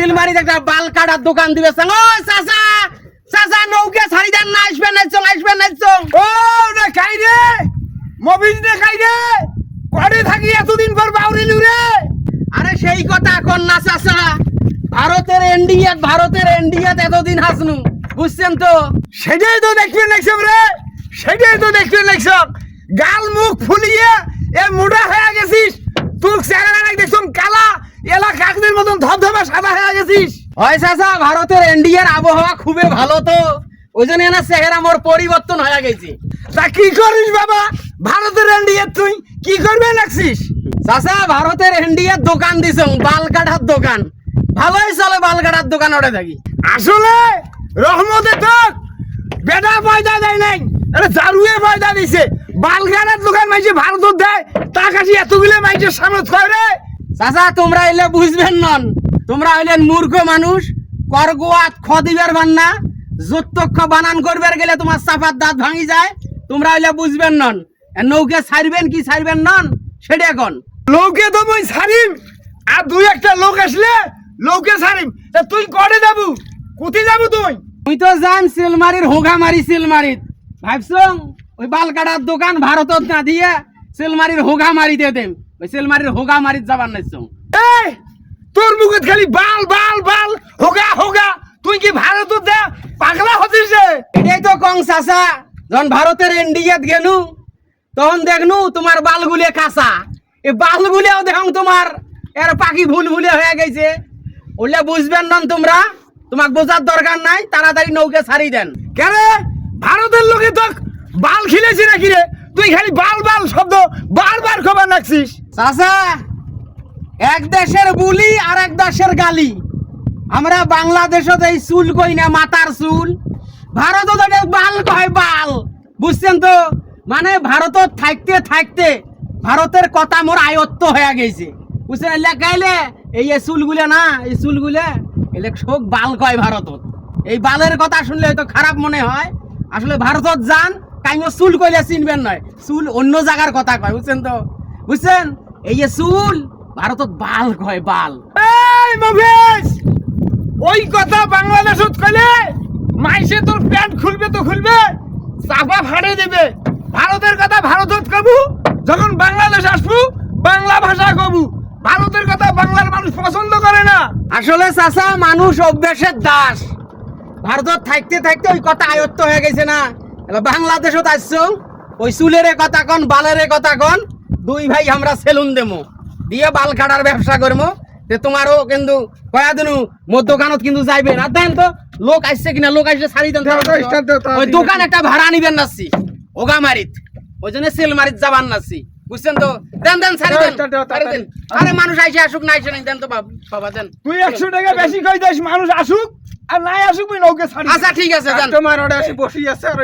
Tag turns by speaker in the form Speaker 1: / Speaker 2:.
Speaker 1: সিলমারিতে একটা বাল কাটার দোকান দিবে ও চাচা চাচা নৌকে ছাড়ি দেন না আসবেন নাইছো
Speaker 2: ও না খাই রে মবিজ নে খাই রে কড়ে থাকি এতদিন পর বাউরিলু রে।
Speaker 1: আরে সেই কথা এখন না চাচা, ভারতের ইন্ডিয়াতে এতদিন হাসনু বুঝছেন তো।
Speaker 2: সেটাই তো দেখবেন লাগছম রে, সেটাই তো দেখবেন লাগছম। গাল মুখ ফুলিয়ে এ মোটা হয়ে গেছিস, তুই চেহারা দেখছম কালা, এলা কাকদের মতন ধবধবা সাদা হয়ে গেছিস।
Speaker 1: হয় চাচা, ভারতের ইন্ডিয়ার আবহাওয়া খুবই ভালো তো, ওই জন্য না চেহারা মোর পরিবর্তন হয়ে গেছে।
Speaker 2: তা কি করিস বাবা ভারতের ইন্ডিয়ার, তুই কি করবে লাগছিস?
Speaker 1: চাচা ভারতের ইন্ডিয়ার দোকান দিছ, বাল কাটার দোকান, ভালোই চলে বাল কাটার দোকান ওটা থাকি।
Speaker 2: আসলে রহমতে তো বেটা পয়দা দেয় নাই, আরে জারুয়ে পয়দা দিছে। বালগাড়ার দোকান মাইছে ভারত দেয়, তা কাছে এতগুলো মাইছে সামনে থয় রে।
Speaker 1: চাচা তোমরা এলে বুঝবেন নন, তোমরা হইলেন মূর্খ মানুষ, করগোয়াত খ দিবার বান্না, যতক্ষ বানান করবার গেলে তোমার চাপার দাঁত ভাঙি যায়, তোমরা হইলে বুঝবেন নন। নৌকে ছাড়বেন কি ছাড়বেন নন সেটা এখন।
Speaker 2: লোকে তো মই ছাড়িম, আর দুই একটা লোক আসলে লোকে ছাড়িম। তা তুই করে যাবু, কোথায় যাবু তুই?
Speaker 1: তুই তো জান সিলমারির হোগামারি সিলমারিত ভাবছ ওই বাল কাটার দোকান ভারতত না দিয়ে সিলমারির হোগামারি দিয়ে দেম, ওই সিলমারির হোগামারিত যাবার নাইছ।
Speaker 2: এই তোর মুখে খালি বাল বাল বাল হোগা হোগা, তুই কি ভারত দে পাগলা হতিস রে?
Speaker 1: এটাই তো কং চাচা, যখন ভারতের ইন্ডিয়াত গেলু তখন দেখনু তোমার বালগুলে কাঁচা, এই বালগুলেও দেখুন তোমার এর পাখি ভুল ভুলে হয়ে গেছে। ওলে বুঝবেন না তোমরা, তোমাকে বোঝার দরকার নাই, তাড়াতাড়ি নৌকে ছাড়ি দেন।
Speaker 2: কেন ভারতের লোকে তো বাল খিলেছি নাকি রে? তুই খালি বাল বাল শব্দ বারবার খবর রাখছিস।
Speaker 1: চাচা এক দেশের বুলি আর এক দেশের গালি, আমরা বাংলাদেশত এই চুল কই না মাথার চুল, ভারতত বাল কয় বাল, বুঝছেন তো। মানে ভারতত থাকতে থাকতে ভারতের কথা মোর আয়ত্ত হয়ে গেছে, বুঝছেন। লেখাইলে এই চুলগুলো না, এই চুলগুলো এলে সব বাল কয় ভারতত। এই বালের কথা শুনলে হয়তো খারাপ মনে হয়, আসলে ভারতত যান কাইও চুল কইলে চিনবেন নয়, চুল অন্য জায়গার কথা কয়, বুঝছেন তো। বুঝছেন এই চুল ভারতত বাল কয় বাল।
Speaker 2: এই মহেশ, ওই কথা বাংলাদেশত কইলে মাইসে তোর প্যান্ট খুলবে তো খুলবে, চাপা ফাড়ে দেবে। ভারতের কথা ভারতত কবু, যখন বাংলাদেশ আসবু বাংলা ভাষা কবু। ভারতের কথা বাংলার মানুষ পছন্দ করে না।
Speaker 1: আসলে চাচা মানুষ অভ্যাসের দাস, ভারতত থাকতে থাকতে ওই কথা আয়ত্ত হয়ে গেছে না। এবার বাংলাদেশত আসছো, ওই চুলের কথা কন বালের কথা কন, দুই ভাই আমরা সেলুন দেবো, দিয়ে বাল কাটার ব্যবসা করবো। তোমারও কিন্তু কয়া দিন মধ্যখানত কিন্তু যাইবে না। দেন তো লোক আসছে কিনা, লোক আসছে ছাড়ি দেন। ওই দোকান একটা ভাড়া নিবেন নাচ্ছি ওগামারিত, ওই জন্য সেলমারিত যাবার নাচ্ছি, বুঝছেন তো। দেন দেন ছাড়ি দেন। আরে মানুষ আইসে আসুক না আইসে নাই, দেন তো বাবা দেন।
Speaker 2: তুই 100 টাকা বেশি কই দিস, মানুষ আসুক আর নাই আসুক মুই নৌকে ছাড়ি।
Speaker 1: আচ্ছা ঠিক আছে দেন।
Speaker 2: তোমার ওটা এসে বসি আছে আর